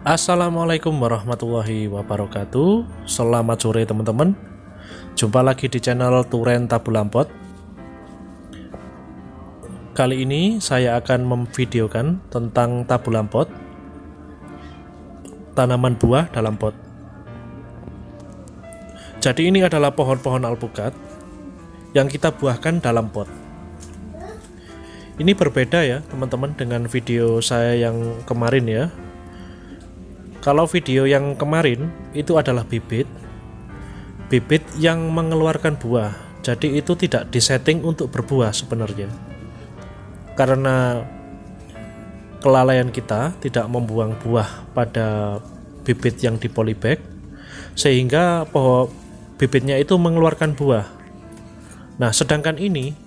Assalamualaikum warahmatullahi wabarakatuh. Selamat sore teman-teman. Jumpa lagi di channel Turen Tabu Lampot. Kali ini saya akan memvideokan tentang tabu lampot, tanaman buah dalam pot. Jadi ini adalah pohon-pohon alpukat yang kita buahkan dalam pot. Ini berbeda ya teman-teman dengan video saya yang kemarin ya. Kalau video yang kemarin itu adalah bibit yang mengeluarkan buah. Jadi itu tidak disetting untuk berbuah sebenarnya. Karena kelalaian kita tidak membuang buah pada bibit yang di polybag, sehingga pohon bibitnya itu mengeluarkan buah. Nah, sedangkan ini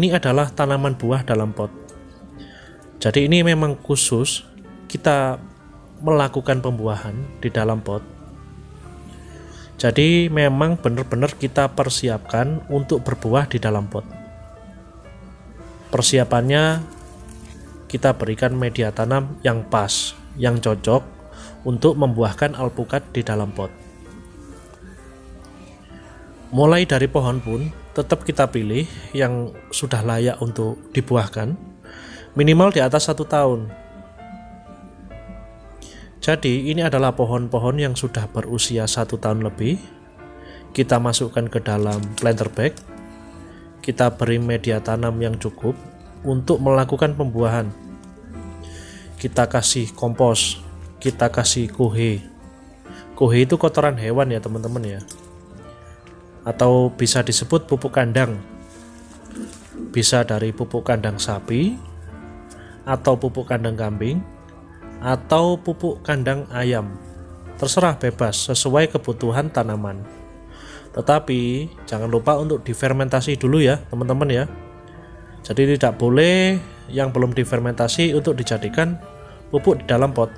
adalah tanaman buah dalam pot. Jadi ini memang khusus kita melakukan pembuahan di dalam pot. Jadi memang benar-benar kita persiapkan untuk berbuah di dalam pot. Persiapannya kita berikan media tanam yang pas, yang cocok untuk membuahkan alpukat di dalam pot. Mulai dari pohon pun tetap kita pilih yang sudah layak untuk dibuahkan, minimal di atas 1 tahun. Jadi ini adalah pohon-pohon yang sudah berusia 1 tahun lebih. Kita masukkan ke dalam planter bag. Kita beri media tanam yang cukup untuk melakukan pembuahan. Kita kasih kompos, kita kasih kohe. Kohe itu kotoran hewan ya teman-teman ya. Atau bisa disebut pupuk kandang. Bisa dari pupuk kandang sapi atau pupuk kandang kambing atau pupuk kandang ayam. Terserah, bebas sesuai kebutuhan tanaman. Tetapi jangan lupa untuk difermentasi dulu ya teman-teman ya. Jadi tidak boleh yang belum difermentasi untuk dijadikan pupuk di dalam pot.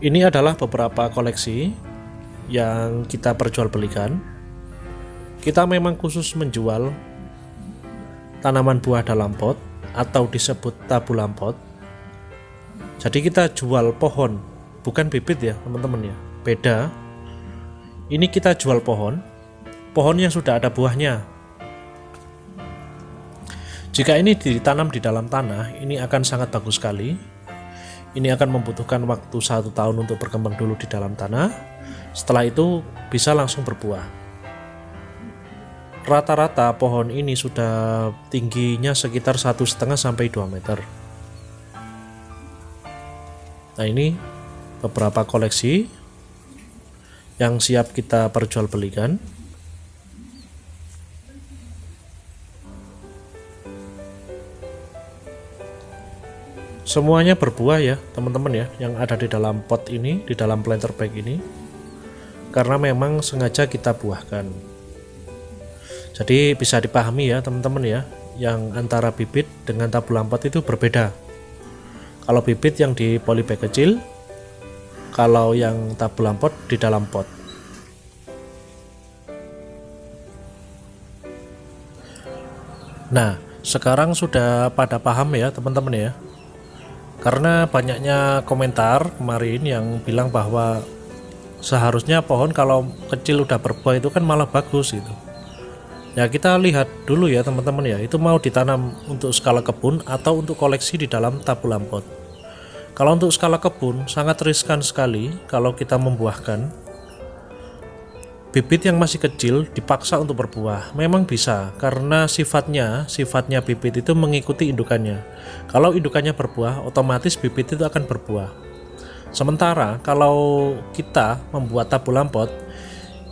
Ini adalah beberapa koleksi yang kita perjualbelikan. Kita memang khusus menjual tanaman buah dalam pot atau disebut tabu lampot. Jadi kita jual pohon, bukan bibit ya teman-teman ya. Beda. Ini kita jual pohon yang sudah ada buahnya. Jika ini ditanam di dalam tanah, ini akan sangat bagus sekali. Ini akan membutuhkan waktu 1 tahun untuk berkembang dulu di dalam tanah. Setelah itu bisa langsung berbuah. Rata-rata pohon ini sudah tingginya sekitar 1,5 sampai 2 meter. Nah, ini beberapa koleksi yang siap kita perjualbelikan. Semuanya berbuah ya teman-teman ya, yang ada di dalam pot ini, di dalam planter bag ini, karena memang sengaja kita buahkan. Jadi bisa dipahami ya teman-teman ya, yang antara bibit dengan tabu lampot itu berbeda. Kalau bibit yang di polybag kecil, kalau yang tabu lampot di dalam pot. Nah, sekarang sudah pada paham ya teman-teman ya. Karena banyaknya komentar kemarin yang bilang bahwa seharusnya pohon kalau kecil udah berbuah itu kan malah bagus gitu. Ya, kita lihat dulu ya teman-teman ya, itu mau ditanam untuk skala kebun atau untuk koleksi di dalam tabu lampot. Kalau untuk skala kebun sangat riskan sekali kalau kita membuahkan bibit yang masih kecil dipaksa untuk berbuah. Memang bisa, karena sifatnya bibit itu mengikuti indukannya. Kalau indukannya berbuah, otomatis bibit itu akan berbuah. Sementara kalau kita membuat tabu lampot,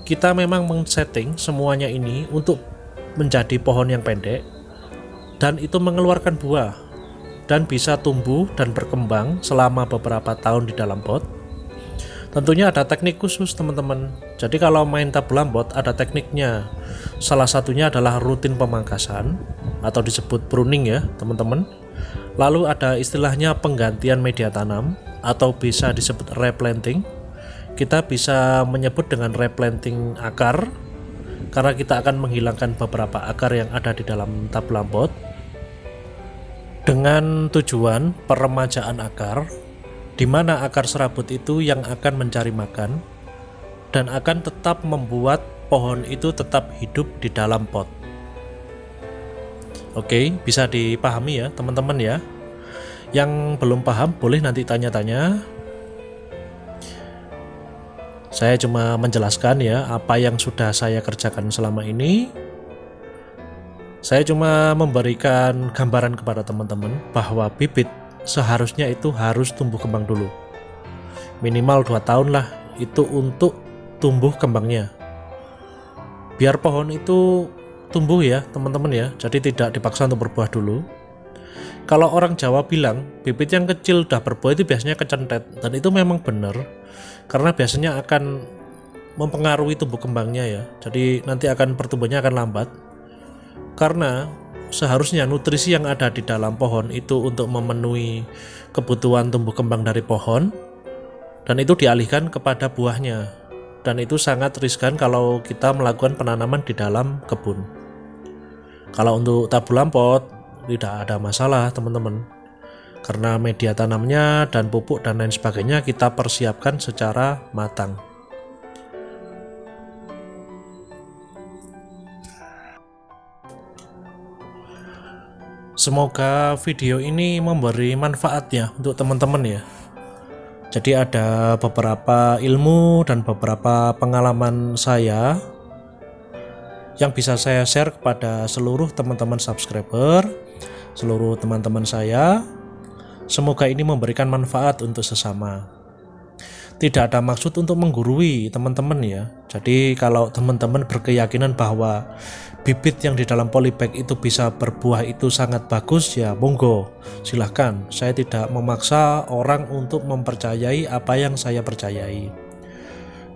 kita memang men-setting semuanya ini untuk menjadi pohon yang pendek dan itu mengeluarkan buah dan bisa tumbuh dan berkembang selama beberapa tahun di dalam pot. Tentunya ada teknik khusus teman-teman. Jadi kalau main tabu lampot ada tekniknya. Salah satunya adalah rutin pemangkasan atau disebut pruning ya teman-teman. Lalu ada istilahnya penggantian media tanam atau bisa disebut replanting. Kita bisa menyebut dengan replanting akar karena kita akan menghilangkan beberapa akar yang ada di dalam tablang pot dengan tujuan peremajaan akar, di mana akar serabut itu yang akan mencari makan dan akan tetap membuat pohon itu tetap hidup di dalam pot. Oke, bisa dipahami ya teman-teman ya. Yang belum paham boleh nanti tanya-tanya. Saya cuma menjelaskan ya apa yang sudah saya kerjakan selama ini. Saya cuma memberikan gambaran kepada teman-teman bahwa bibit seharusnya itu harus tumbuh kembang dulu. Minimal 2 tahun lah itu untuk tumbuh kembangnya. Biar pohon itu tumbuh ya teman-teman ya, jadi tidak dipaksa untuk berbuah dulu. Kalau orang Jawa bilang bibit yang kecil udah berbuah itu biasanya kecentet, dan itu memang benar karena biasanya akan mempengaruhi tumbuh kembangnya ya. Jadi nanti akan pertumbuhannya akan lambat karena seharusnya nutrisi yang ada di dalam pohon itu untuk memenuhi kebutuhan tumbuh kembang dari pohon, dan itu dialihkan kepada buahnya, dan itu sangat riskan kalau kita melakukan penanaman di dalam kebun. Kalau untuk tablang pot tidak ada masalah teman-teman, karena media tanamnya dan pupuk dan lain sebagainya kita persiapkan secara matang. Semoga video ini memberi manfaat ya untuk teman-teman ya. Jadi ada beberapa ilmu dan beberapa pengalaman saya yang bisa saya share kepada seluruh teman-teman subscriber, seluruh teman-teman saya. Semoga ini memberikan manfaat untuk sesama. Tidak ada maksud untuk menggurui teman-teman ya. Jadi kalau teman-teman berkeyakinan bahwa bibit yang di dalam polybag itu bisa berbuah itu sangat bagus, ya monggo, silahkan. Saya tidak memaksa orang untuk mempercayai apa yang saya percayai,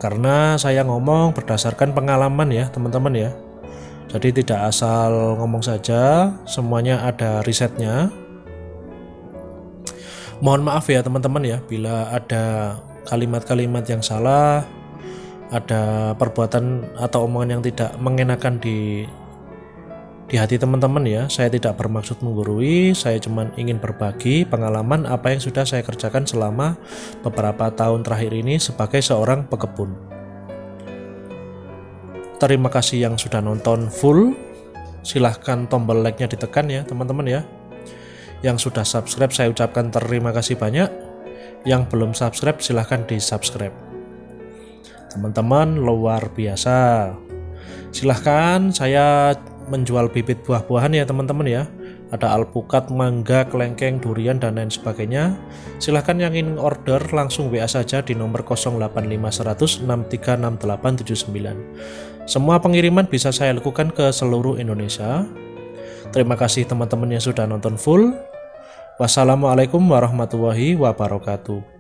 karena saya ngomong berdasarkan pengalaman ya teman-teman ya. Jadi tidak asal ngomong saja, semuanya ada risetnya. Mohon maaf ya teman-teman ya bila ada kalimat-kalimat yang salah, ada perbuatan atau omongan yang tidak mengenakan di hati teman-teman ya. Saya tidak bermaksud menggurui, saya cuma ingin berbagi pengalaman apa yang sudah saya kerjakan selama beberapa tahun terakhir ini sebagai seorang pekebun. Terima kasih yang sudah nonton full. Silahkan tombol like-nya ditekan ya teman-teman ya. Yang sudah subscribe saya ucapkan terima kasih banyak. Yang belum subscribe silahkan di subscribe. Teman-teman luar biasa. Silahkan, saya menjual bibit buah-buahan ya teman-teman ya. Ada alpukat, mangga, kelengkeng, durian dan lain sebagainya. Silahkan yang ingin order langsung WA saja di nomor 0851636879. Semua pengiriman bisa saya lakukan ke seluruh Indonesia. Terima kasih teman-teman yang sudah nonton full. Wassalamualaikum warahmatullahi wabarakatuh.